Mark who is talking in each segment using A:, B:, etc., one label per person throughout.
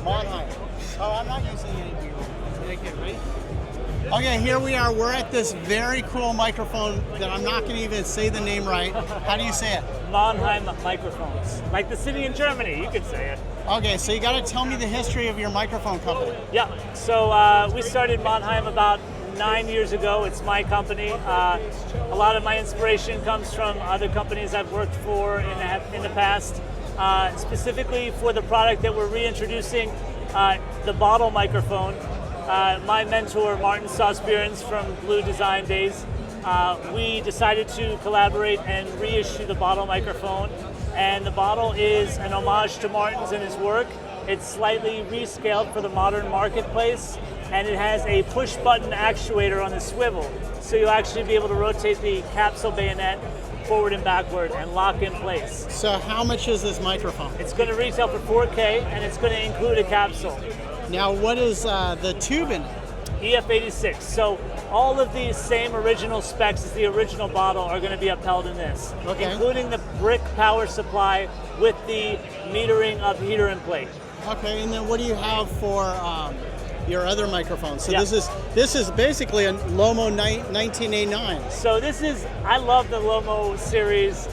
A: Monheim. Oh, I'm not using any B-roll. Okay, ready? Okay, here we are. We're at this very cool microphone that I'm not going to even say the name right. How do you say it?
B: Monheim microphones. Like the city in Germany, you could say it.
A: Okay, so you got to tell me the history of your microphone company.
B: Yeah, so we started Monheim about 9 years ago. It's my company. A lot of my inspiration comes from other companies I've worked for in the past. Specifically for the product that we're reintroducing, the bottle microphone. My mentor, Martin Sauspierens from Blue Design Days, we decided to collaborate and reissue the bottle microphone. And the bottle is an homage to Martin's and his work. It's slightly rescaled for the modern marketplace, and it has a push-button actuator on the swivel. So you'll actually be able to rotate the capsule bayonet forward and backward and lock in place.
A: So how much is this microphone?
B: It's going to retail for $4K, and it's going to include a capsule.
A: Now, what is the tube in it?
B: EF86. So all of these same original specs as the original bottle are going to be upheld in this,
A: okay,
B: including the brick power supply with the metering of heater and plate.
A: Okay, and then what do you have for your other microphones? So
B: yeah.
A: this is basically a Lomo 1989.
B: So I love the Lomo series,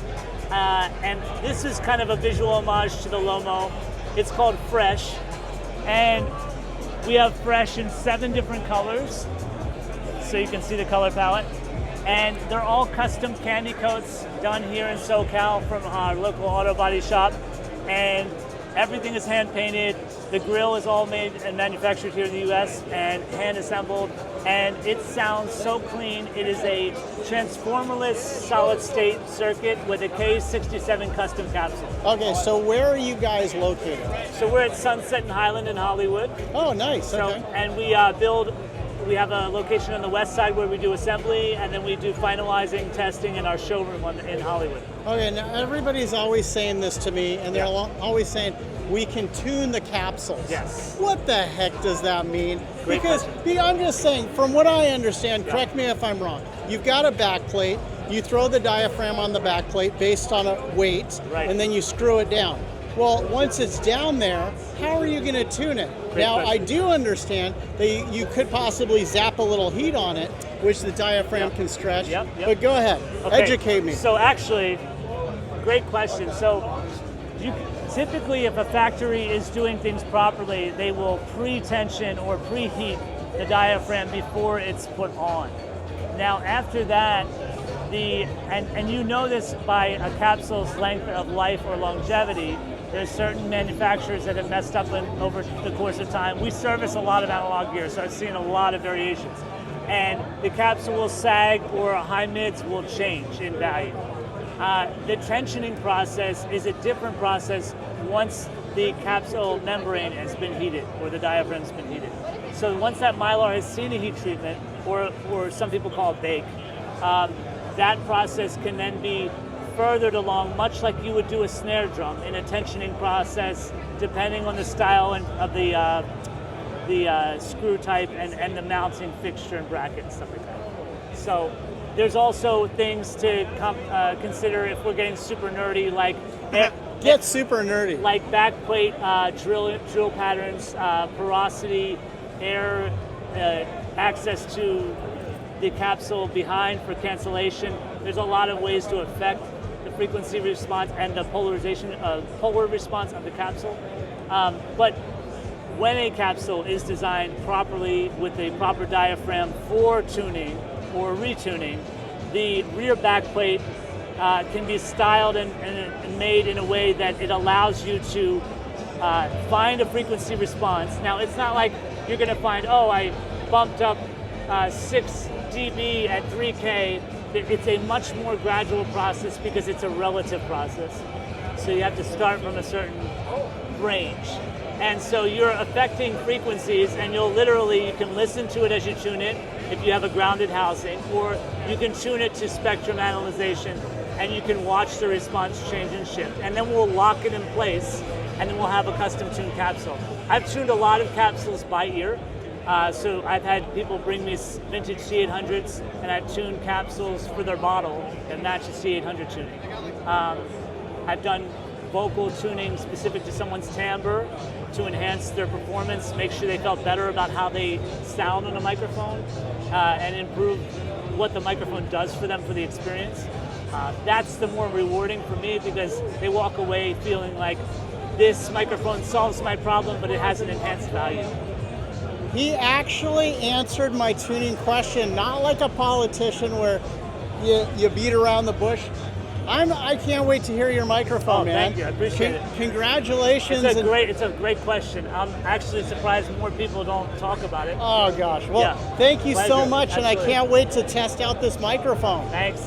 B: and this is kind of a visual homage to the Lomo. It's called Fresh, and we have Fresh in 7 different colors, so you can see the color palette. And they're all custom candy coats done here in SoCal from our local auto body shop. And everything is hand painted. The grill is all made and manufactured here in the US and hand assembled. And it sounds so clean. It is a transformerless solid state circuit with a K67 custom capsule.
A: Okay, so where are you guys located?
B: So we're at Sunset and Highland in Hollywood.
A: Oh, nice, okay.
B: And we we have a location on the west side where we do assembly, and then we do finalizing, testing in our showroom in Hollywood.
A: Okay, now everybody's always saying this to me, and they're always saying, we can tune the capsules.
B: Yes.
A: What the heck does that mean?
B: Great
A: because I'm just saying, from what I understand, correct me if I'm wrong, you've got a back plate, you throw the diaphragm on the back plate based on a weight,
B: right,
A: and then you screw it down. Well, once it's down there, how are you going to tune it? Now, I do understand that you could possibly zap a little heat on it, which the diaphragm can stretch.
B: Yep.
A: But go ahead, educate me.
B: So actually, great question. So typically, if a factory is doing things properly, they will pre-tension or preheat the diaphragm before it's put on. Now, after that, and you know this by a capsule's length of life or longevity, there's certain manufacturers that have messed up over the course of time. We service a lot of analog gear, so I've seen a lot of variations. And the capsule will sag or high mids will change in value. The tensioning process is a different process once the capsule membrane has been heated or the diaphragm's been heated. So once that mylar has seen a heat treatment, or some people call it bake, that process can then be furthered along, much like you would do a snare drum in a tensioning process, depending on the style of the screw type and the mounting fixture and bracket and stuff like that. So there's also things to consider if we're getting super nerdy, like
A: get super nerdy,
B: like backplate drill patterns, porosity, air access to the capsule behind for cancellation. There's a lot of ways to affect the frequency response and the polar response of the capsule. But when a capsule is designed properly with a proper diaphragm for tuning or retuning, the rear backplate can be styled and made in a way that it allows you to find a frequency response. Now, it's not like you're going to find, oh, I bumped up 6 dB at 3K. It's a much more gradual process because it's a relative process. So you have to start from a certain range. And so you're affecting frequencies, and you can listen to it as you tune it if you have a grounded housing, or you can tune it to spectrum analyzation, and you can watch the response change and shift. And then we'll lock it in place, and then we'll have a custom tuned capsule. I've tuned a lot of capsules by ear. So I've had people bring me vintage C800s, and I've tuned capsules for their bottle that match the C800 tuning. I've done vocal tuning specific to someone's timbre to enhance their performance, make sure they felt better about how they sound on a microphone, and improve what the microphone does for them for the experience. That's the more rewarding for me, because they walk away feeling like this microphone solves my problem, but it has an enhanced value.
A: He actually answered my tuning question, not like a politician where you beat around the bush. I can't wait to hear your microphone, man.
B: Thank you, I appreciate it.
A: Congratulations.
B: It's a great question. I'm actually surprised more people don't talk about it.
A: Oh gosh, well,
B: Yeah.
A: thank you so
B: Pleasure.
A: much, and I
B: Absolutely.
A: can't wait to test out this microphone.
B: Thanks.